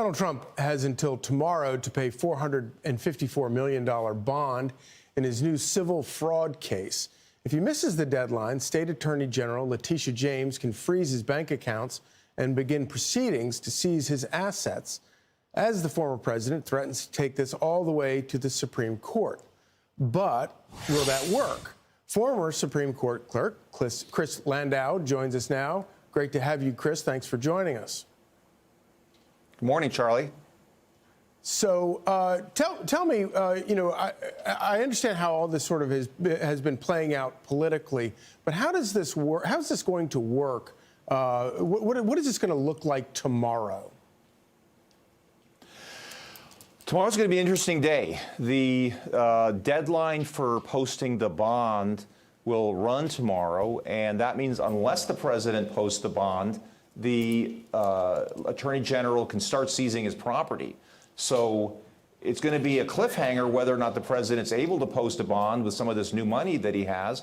Donald Trump has until tomorrow to pay $454 million bond in his new civil fraud case. If he misses the deadline, State Attorney General Letitia James can freeze his bank accounts and begin proceedings to seize his assets, as the former president threatens to take this all the way to the Supreme Court. But will that work? Former Supreme Court clerk Chris Landau joins us now. Great to have you, Chris. Thanks for joining us. Good morning, Charlie. So tell me, I understand how all this sort of has been playing out politically, but how does this work? How is this going to work? What is this going to look like tomorrow? Tomorrow's going to be an interesting day. The deadline for posting the bond will run tomorrow, and that means unless the president posts the bond, the Attorney General can start seizing his property. So it's going to be a cliffhanger whether or not the president's able to post a bond with some of this new money that he has,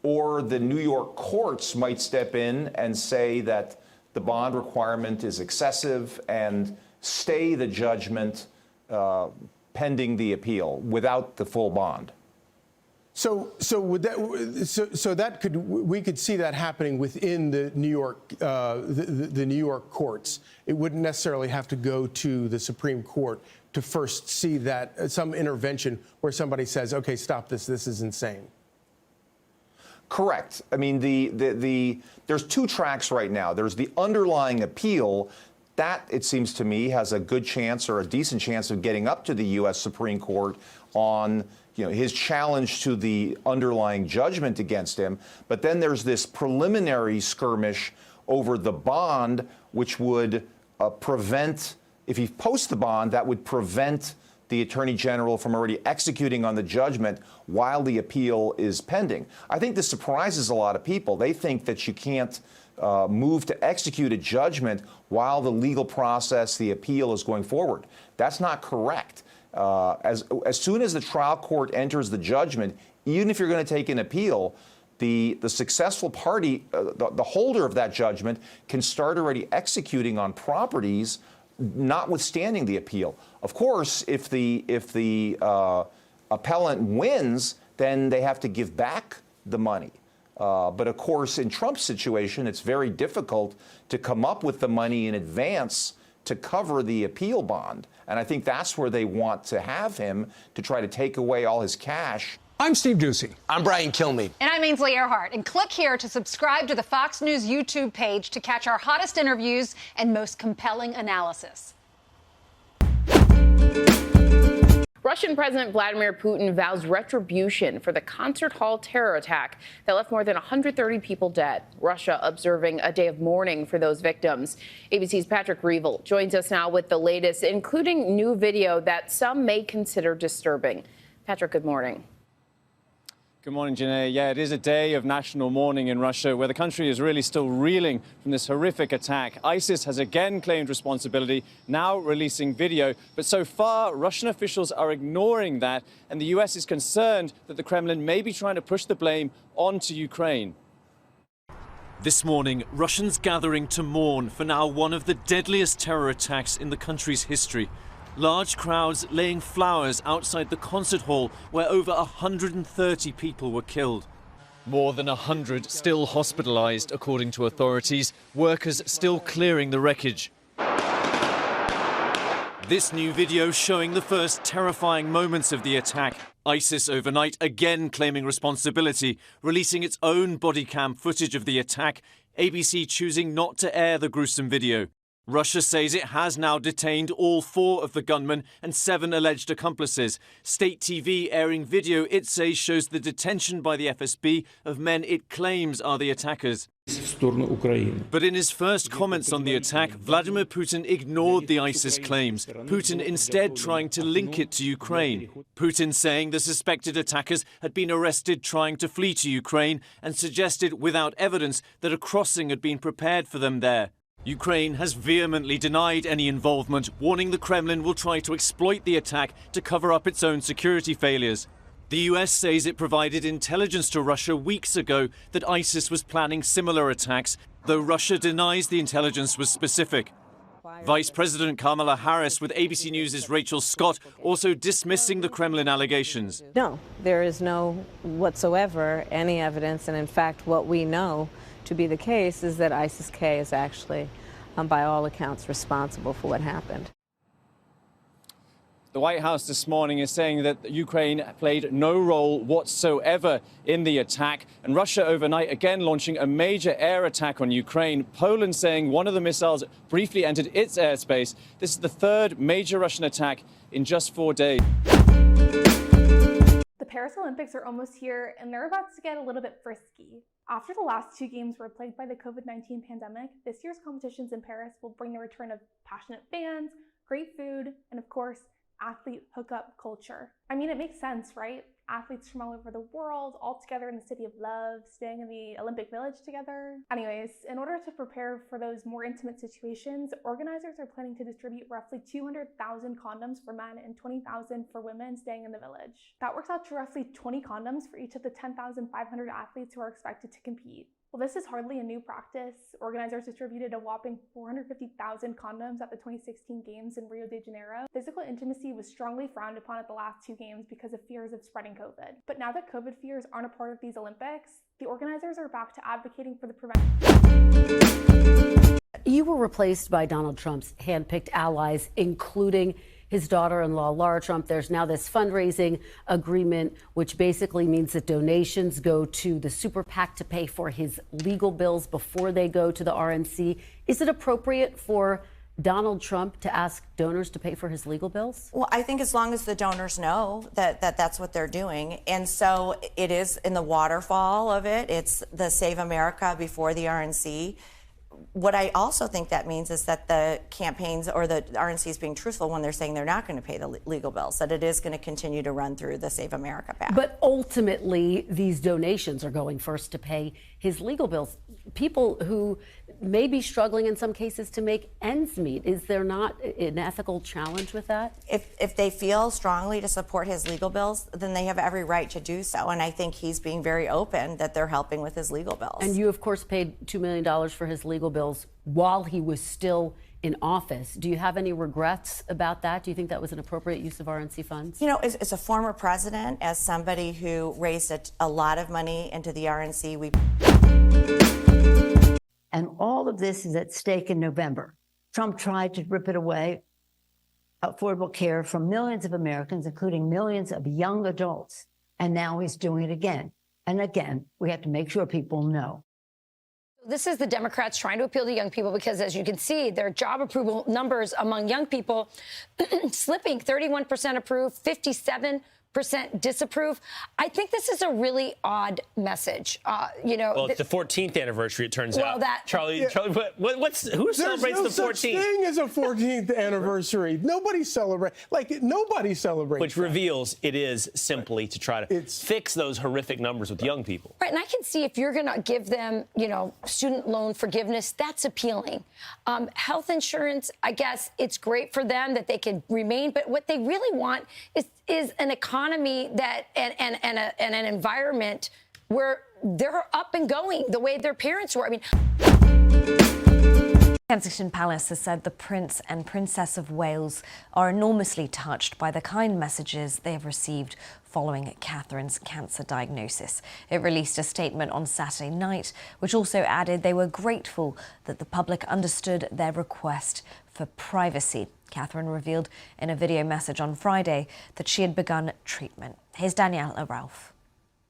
or the New York courts might step in and say that the bond requirement is excessive and stay the judgment pending the appeal without the full bond. So we could see that happening within the New York the New York courts. It wouldn't necessarily have to go to the Supreme Court to first see that some intervention where somebody says, "Okay, stop this. This is insane." Correct. I mean, there's two tracks right now. There's the underlying appeal. That, it seems to me, has a good chance or a decent chance of getting up to the U.S. Supreme Court on his challenge to the underlying judgment against him. But then there's this preliminary skirmish over the bond, which would prevent, if he posts the bond, that would prevent the Attorney General from already executing on the judgment while the appeal is pending. I think this surprises a lot of people. They think that you can't move to execute a judgment while the legal process, the appeal, is going forward. That's not correct. As soon as the trial court enters the judgment, even if you're going to take an appeal, the successful party, the holder of that judgment, can start already executing on properties, notwithstanding the appeal. Of course, if the appellant wins, then they have to give back the money. But of course, in Trump's situation, it's very difficult to come up with the money in advance to cover the appeal bond. And I think that's where they want to have him, to try to take away all his cash. I'm Steve Doocy. I'm Brian Kilmeade. And I'm Ainsley Earhart. And click here to subscribe to the Fox News YouTube page to catch our hottest interviews and most compelling analysis. Russian President Vladimir Putin vows retribution for the concert hall terror attack that left more than 130 people dead. Russia observing a day of mourning for those victims. ABC's Patrick Reevell joins us now with the latest, including new video that some may consider disturbing. Patrick, good morning. Good morning, Janae. Yeah, it is a day of national mourning in Russia, where the country is really still reeling from this horrific attack. ISIS has again claimed responsibility, now releasing video. But so far, Russian officials are ignoring that, and the U.S. is concerned that the Kremlin may be trying to push the blame onto Ukraine. This morning, Russians gathering to mourn for now one of the deadliest terror attacks in the country's history. Large crowds laying flowers outside the concert hall where over 130 people were killed. More than 100 still hospitalized, according to authorities, workers still clearing the wreckage. This new video showing the first terrifying moments of the attack. ISIS overnight again claiming responsibility, releasing its own body cam footage of the attack, ABC choosing not to air the gruesome video. Russia says it has now detained all 4 of the gunmen and 7 alleged accomplices. State TV airing video it says shows the detention by the FSB of men it claims are the attackers. But in his first comments on the attack, Vladimir Putin ignored the ISIS claims. Putin instead trying to link it to Ukraine. Putin saying the suspected attackers had been arrested trying to flee to Ukraine and suggested without evidence that a crossing had been prepared for them there. Ukraine has vehemently denied any involvement, warning the Kremlin will try to exploit the attack to cover up its own security failures. The US says it provided intelligence to Russia weeks ago that ISIS was planning similar attacks, though Russia denies the intelligence was specific. Vice President Kamala Harris with ABC News' Rachel Scott also dismissing the Kremlin allegations. No, there is no whatsoever any evidence. And in fact, what we know to be the case is that ISIS-K is actually, by all accounts, responsible for what happened. The White House this morning is saying that Ukraine played no role whatsoever in the attack. And Russia overnight again launching a major air attack on Ukraine. Poland saying one of the missiles briefly entered its airspace. This is the third major Russian attack in just 4 days. The Paris Olympics are almost here, and they're about to get a little bit frisky. After the last two games were plagued by the COVID-19 pandemic, this year's competitions in Paris will bring the return of passionate fans, great food, and of course, athlete hookup culture. I mean, it makes sense, right? Athletes from all over the world, all together in the city of love, staying in the Olympic Village together. Anyways, in order to prepare for those more intimate situations, organizers are planning to distribute roughly 200,000 condoms for men and 20,000 for women staying in the village. That works out to roughly 20 condoms for each of the 10,500 athletes who are expected to compete. Well, this is hardly a new practice. Organizers distributed a whopping 450,000 condoms at the 2016 Games in Rio de Janeiro. Physical intimacy was strongly frowned upon at the last two games because of fears of spreading COVID. But now that COVID fears aren't a part of these Olympics, the organizers are back to advocating for the prevention. You were replaced by Donald Trump's handpicked allies, including his daughter-in-law, Laura Trump. There's now this fundraising agreement, which basically means that donations go to the super PAC to pay for his legal bills before they go to the RNC. Is it appropriate for Donald Trump to ask donors to pay for his legal bills? Well, I think as long as the donors know that that's what they're doing. And so it is in the waterfall of it. It's the Save America before the RNC. What I also think that means is that the campaigns or the RNC is being truthful when they're saying they're not going to pay the legal bills, that it is going to continue to run through the Save America PAC. But ultimately, these donations are going first to pay his legal bills. People who may be struggling in some cases to make ends meet. Is there not an ethical challenge with that? If they feel strongly to support his legal bills, then they have every right to do so. And I think he's being very open that they're helping with his legal bills. And you, of course, paid $2 million for his legal bills while he was still in office. Do you have any regrets about that? Do you think that was an appropriate use of RNC funds? You know, as a former president, as somebody who raised a lot of money into the RNC, And all of this is at stake in November. Trump tried to rip it away, affordable care from millions of Americans, including millions of young adults. And now he's doing it again. And again, we have to make sure people know. This is the Democrats trying to appeal to young people because, as you can see, their job approval numbers among young people slipping. 31% approve, 57% disapprove. I think this is a really odd message. Well, it's the 14th anniversary, it turns out. Charlie, who celebrates the 14th? There's no such thing as a 14th anniversary. Nobody celebrates. Nobody celebrates. Which reveals it is simply to try to fix those horrific numbers with young people. Right, and I can see if you're going to give them, student loan forgiveness, that's appealing. Health insurance, I guess it's great for them that they can remain, but what they really want is an economy that and an environment where they're up and going the way their parents were. I mean, Kensington Palace has said the Prince and Princess of Wales are enormously touched by the kind messages they have received following Catherine's cancer diagnosis. It released a statement on Saturday night, which also added they were grateful that the public understood their request for privacy. Catherine revealed in a video message on Friday that she had begun treatment. Here's Daniela Ralph.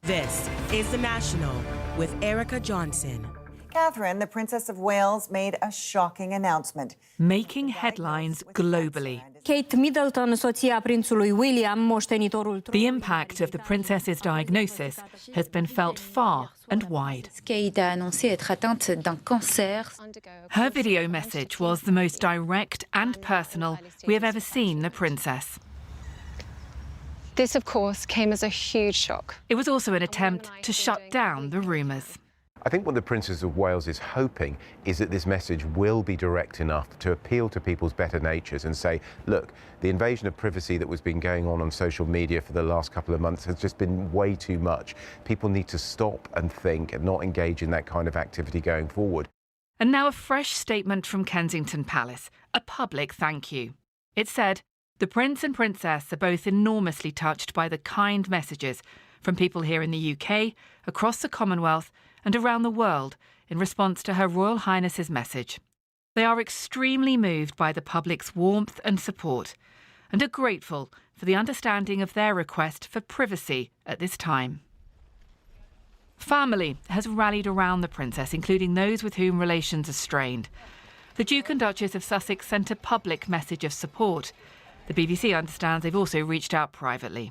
This is The National with Erica Johnson. Catherine, the Princess of Wales, made a shocking announcement. Making headlines globally. Kate Middleton, soția prințului William, moștenitorul. The impact of the princess's diagnosis has been felt far and wide. Kate a annoncé être atteinte d'un cancer. Her video message was the most direct and personal we have ever seen the princess. This, of course, came as a huge shock. It was also an attempt to shut down the rumours. I think what the Princess of Wales is hoping is that this message will be direct enough to appeal to people's better natures and say, look, the invasion of privacy that was been going on social media for the last couple of months has just been way too much. People need to stop and think and not engage in that kind of activity going forward. And now a fresh statement from Kensington Palace, a public thank you. It said, "The Prince and Princess are both enormously touched by the kind messages from people here in the UK, across the Commonwealth and around the world in response to Her Royal Highness's message. They are extremely moved by the public's warmth and support and are grateful for the understanding of their request for privacy at this time." Family has rallied around the Princess, including those with whom relations are strained. The Duke and Duchess of Sussex sent a public message of support. The BBC understands they've also reached out privately.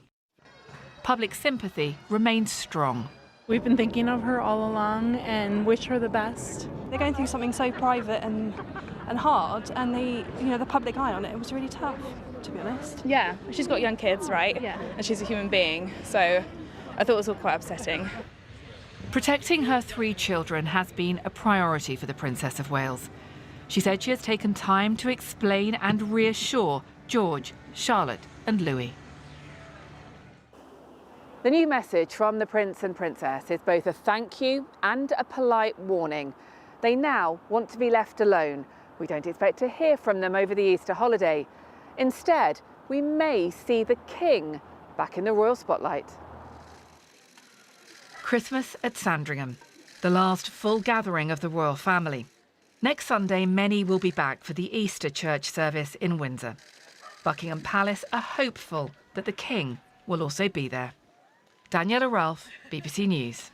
Public sympathy remains strong. We've been thinking of her all along and wish her the best. They're going through something so private and hard, and the public eye on it was really tough, to be honest. Yeah, she's got young kids, right? Yeah. And she's a human being, so I thought it was all quite upsetting. Protecting her 3 children has been a priority for the Princess of Wales. She said she has taken time to explain and reassure George, Charlotte and Louis. The new message from the Prince and Princess is both a thank you and a polite warning. They now want to be left alone. We don't expect to hear from them over the Easter holiday. Instead, we may see the King back in the royal spotlight. Christmas at Sandringham, the last full gathering of the royal family. Next Sunday, many will be back for the Easter church service in Windsor. Buckingham Palace are hopeful that the King will also be there. Daniela Ralph, BBC News.